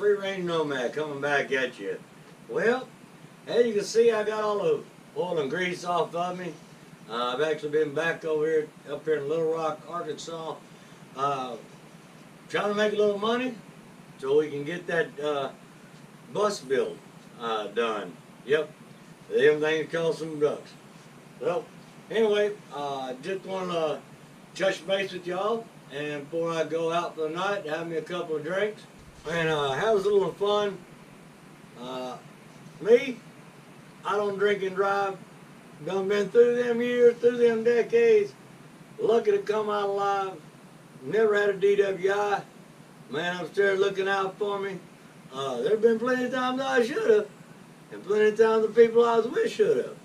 Free Range Nomad coming back at you. Well, as you can see, I got all the oil and grease off of me. I've actually been back up here in Little Rock, Arkansas, trying to make a little money so we can get that bus build done. Yep, them things cost some bucks. So, anyway, just want to touch base with y'all, and before I go out for the night, have me a couple of drinks and have a little fun. Me, I don't drink and drive. Done been through them years, through them decades. Lucky to come out alive. Never had a DWI. Man upstairs looking out for me. There's been plenty of times I should have, and plenty of times the people I was with should have.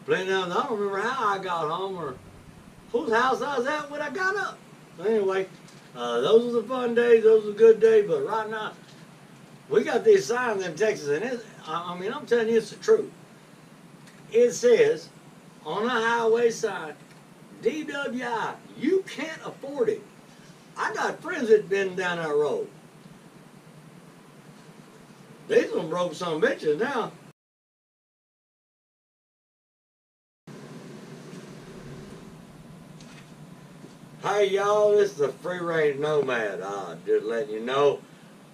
Plenty of times I don't remember how I got home or whose house I was at when I got up. So anyway, those were the fun days. Those were good days. But right now, we got these signs in Texas, and I mean, I'm telling you, it's the truth. It says on a highway sign, DWI, you can't afford it. I got friends that been down that road. These some broke some bitches now. Hey y'all, this is the Free Range Nomad. Just letting you know,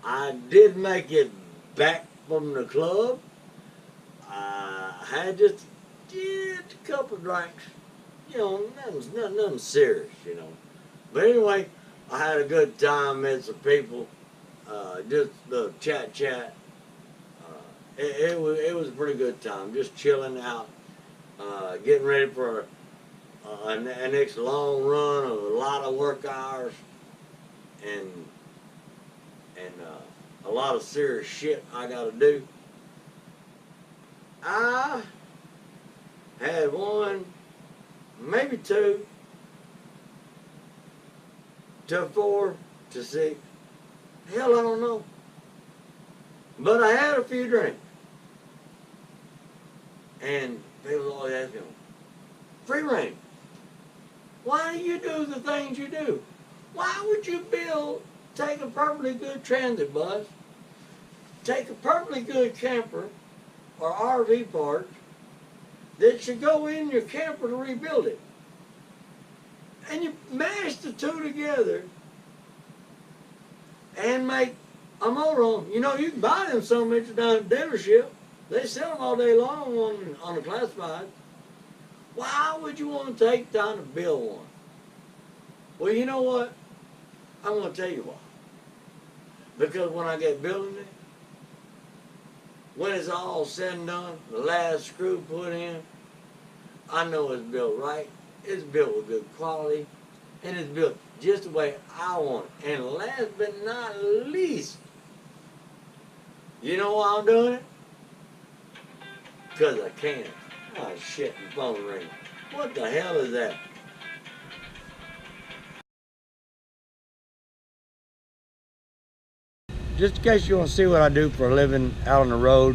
I did make it back from the club. I had just a couple drinks, you know, nothing serious, you know. But anyway, I had a good time, met some people, just the chat. It was a pretty good time, just chilling out, getting ready for a next long run of a lot of work hours and a lot of serious shit I got to do. I had one, maybe two, to 4 to 6. Hell, I don't know. But I had a few drinks. And people always ask me, Free Range, why do you do the things you do? Why would you take a perfectly good transit bus, take a perfectly good camper or RV park that should go in your camper to rebuild it, and you mash the two together and make a motorhome? You know, you can buy them so much down at the dealership. They sell them all day long on the classified. Why would you want to take time to build one? Well, you know what? I'm going to tell you why. Because when I get building it, when it's all said and done, the last screw put in, I know it's built right, it's built with good quality, and it's built just the way I want it. And last but not least, you know why I'm doing it? Because I can. Oh shit, the phone ring. What the hell is that? Just in case you want to see what I do for a living out on the road,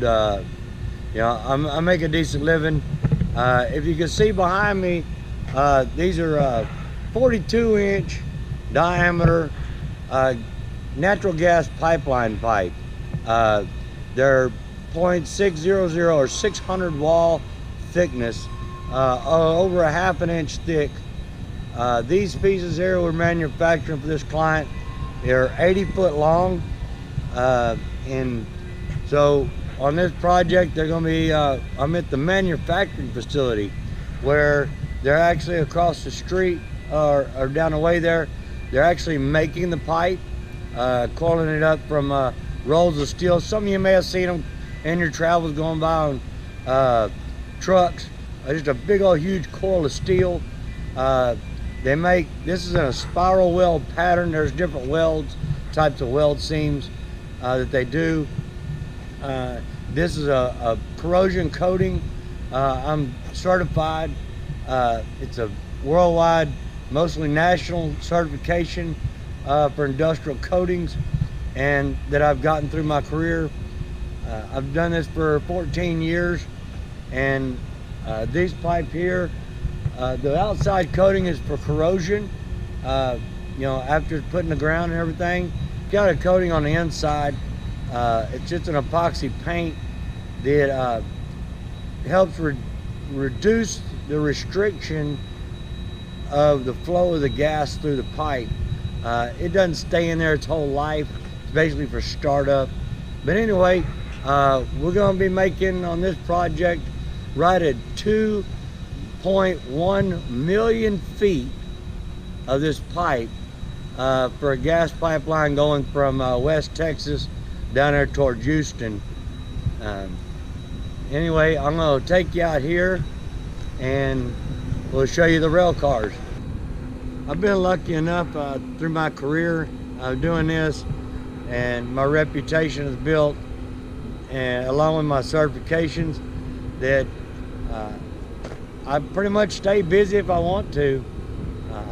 you know, I make a decent living. If you can see behind me, these are 42-inch diameter natural gas pipeline pipe. They're .600 or 600 wall thickness, over a ½ an inch thick. These pieces here we're manufacturing for this client. They're 80 foot long. And so on this project, they're going to be, I'm at the manufacturing facility where they're actually across the street or down the way there. They're actually making the pipe, coiling it up from rolls of steel. Some of you may have seen them in your travels going by on trucks. Just a big old huge coil of steel. They make, this is in a spiral weld pattern. There's different welds, types of weld seams that they do. This is a corrosion coating. I'm certified. It's a worldwide, mostly national certification for industrial coatings, and that I've gotten through my career. I've done this for 14 years, and these pipe here, the outside coating is for corrosion. You know, after it's put in the ground and everything, got a coating on the inside It's just an epoxy paint that helps reduce the restriction of the flow of the gas through the pipe. It doesn't stay in there its whole life. It's basically for startup. But anyway, we're going to be making on this project right at 2.1 million feet of this pipe for a gas pipeline going from West Texas down there towards Houston. Anyway, I'm going to take you out here and we'll show you the rail cars. I've been lucky enough through my career of doing this, and my reputation is built, and along with my certifications, that I pretty much stay busy if I want to.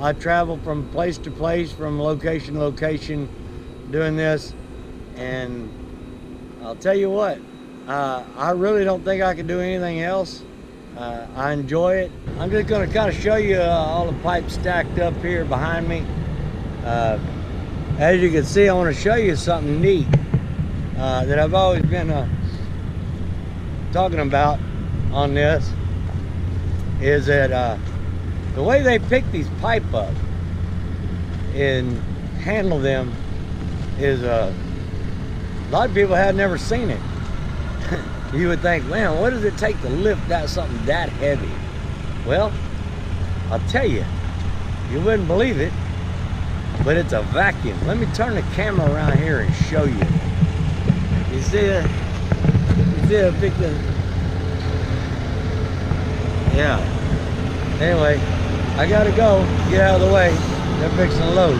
I travel from place to place, from location to location, doing this, and I'll tell you what, I really don't think I can do anything else. I enjoy it. I'm just going to kind of show you all the pipes stacked up here behind me. As you can see, I want to show you something neat that I've always been talking about on this, is that the way they pick these pipe up and handle them is a lot of people have never seen it. You would think, man, what does it take to lift that something that heavy? Well, I'll tell you, you wouldn't believe it, but it's a vacuum. Let me turn the camera around here and show you. You see it? You see it? Pick the... Yeah. Anyway, I gotta go. Get out of the way. They're fixing to load.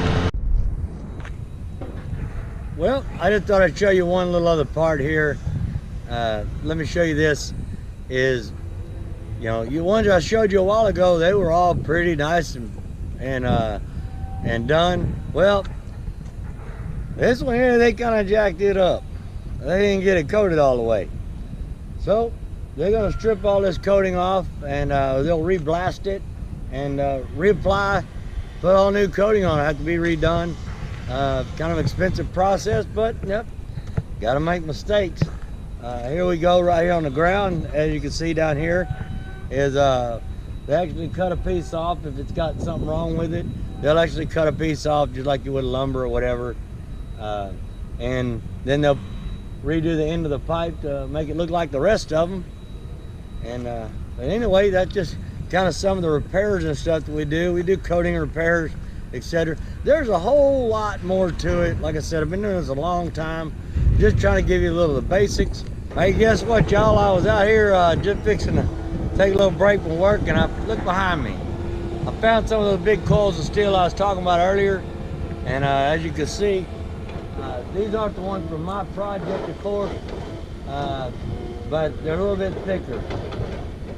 Well, I just thought I'd show you one little other part here. Let me show you this. Is, you know, the ones I showed you a while ago, they were all pretty nice and done. Well, this one here, they kind of jacked it up. They didn't get it coated all the way. So they're gonna strip all this coating off, and they'll re-blast it and reapply, put all new coating on it. Have to be redone. Kind of expensive process, but yep, gotta make mistakes. Here we go, right here on the ground. As you can see down here is they actually cut a piece off if it's got something wrong with it. They'll actually cut a piece off just like you would lumber or whatever, and then they'll redo the end of the pipe to make it look like the rest of them. And but anyway, that's just kind of some of the repairs and stuff that we do. We do coating repairs, etc. There's a whole lot more to it. Like I said, I've been doing this a long time, just trying to give you a little of the basics. Hey, guess what, y'all? I was out here just fixing to take a little break from work, and I looked behind me. I found some of those big coils of steel I was talking about earlier, and as you can see, these aren't the ones from my project, of course, but they're a little bit thicker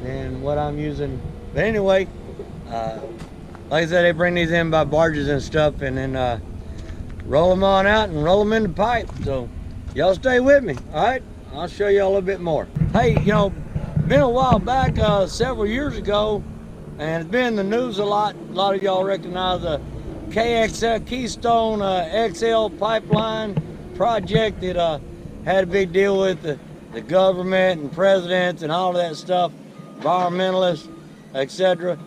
than what I'm using. But anyway, like I said, they bring these in by barges and stuff, and then roll them on out and roll them in the pipe. So y'all stay with me, all right? I'll show you a little bit more. Hey, you know, been a while back, several years ago, and it's been in the news a lot. A lot of y'all recognize the Keystone XL pipeline project that had a big deal with the government and presidents and all of that stuff, environmentalists, etc.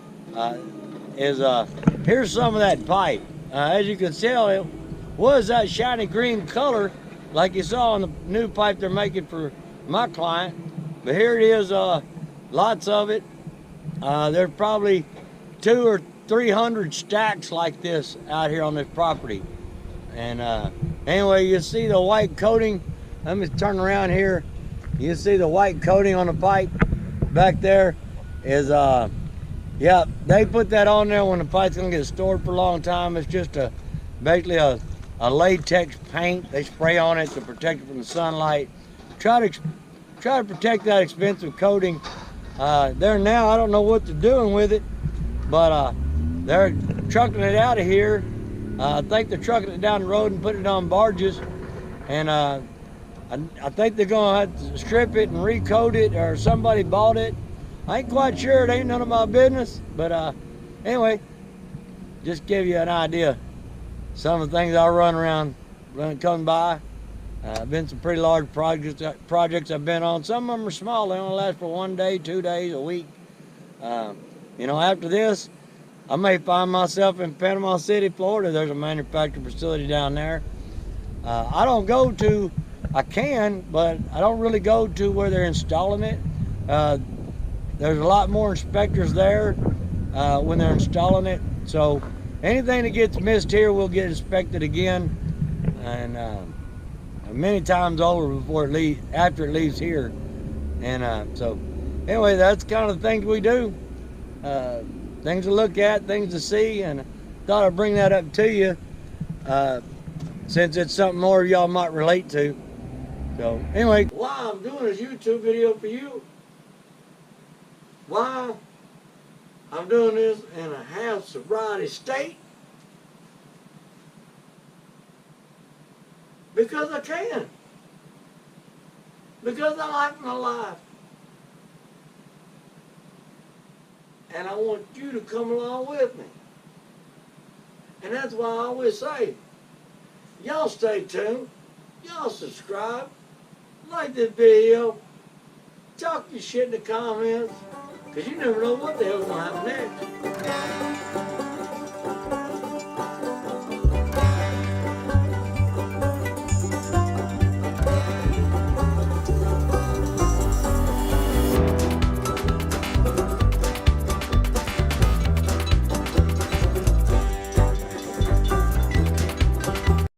Here's some of that pipe. As you can tell, it was that shiny green color like you saw on the new pipe they're making for my client. But here it is, lots of it. There's probably 200 or 300 stacks like this out here on this property. And anyway, you see the white coating. Let me turn around here. You see the white coating on the pipe back there is, yeah, they put that on there when the pipe's gonna get stored for a long time. It's just basically a latex paint they spray on it to protect it from the sunlight. Try to protect that expensive coating. There now, I don't know what they're doing with it, but they're trucking it out of here. I think they're trucking it down the road and putting it on barges, and I think they're gonna have to strip it and recoat it, or somebody bought it. I ain't quite sure. It ain't none of my business, but anyway, just give you an idea. Some of the things I run around, coming by, Been some pretty large projects I've been on. Some of them are small. They only last for 1 day, 2 days, a week. You know, after this, I may find myself in Panama City, Florida. There's a manufacturing facility down there. I can, but I don't really go to where they're installing it. There's a lot more inspectors there when they're installing it. So anything that gets missed here will get inspected again, and many times over after it leaves here. And so anyway, that's kind of the things we do. Things to look at, things to see, and I thought I'd bring that up to you since it's something more y'all might relate to. So anyway, why I'm doing this YouTube video for you, why I'm doing this in a half sobriety state, because I can, because I like my life, and I want you to come along with me. And that's why I always say, y'all stay tuned, y'all subscribe, like this video, talk your shit in the comments, because you never know what the hell's going to happen next.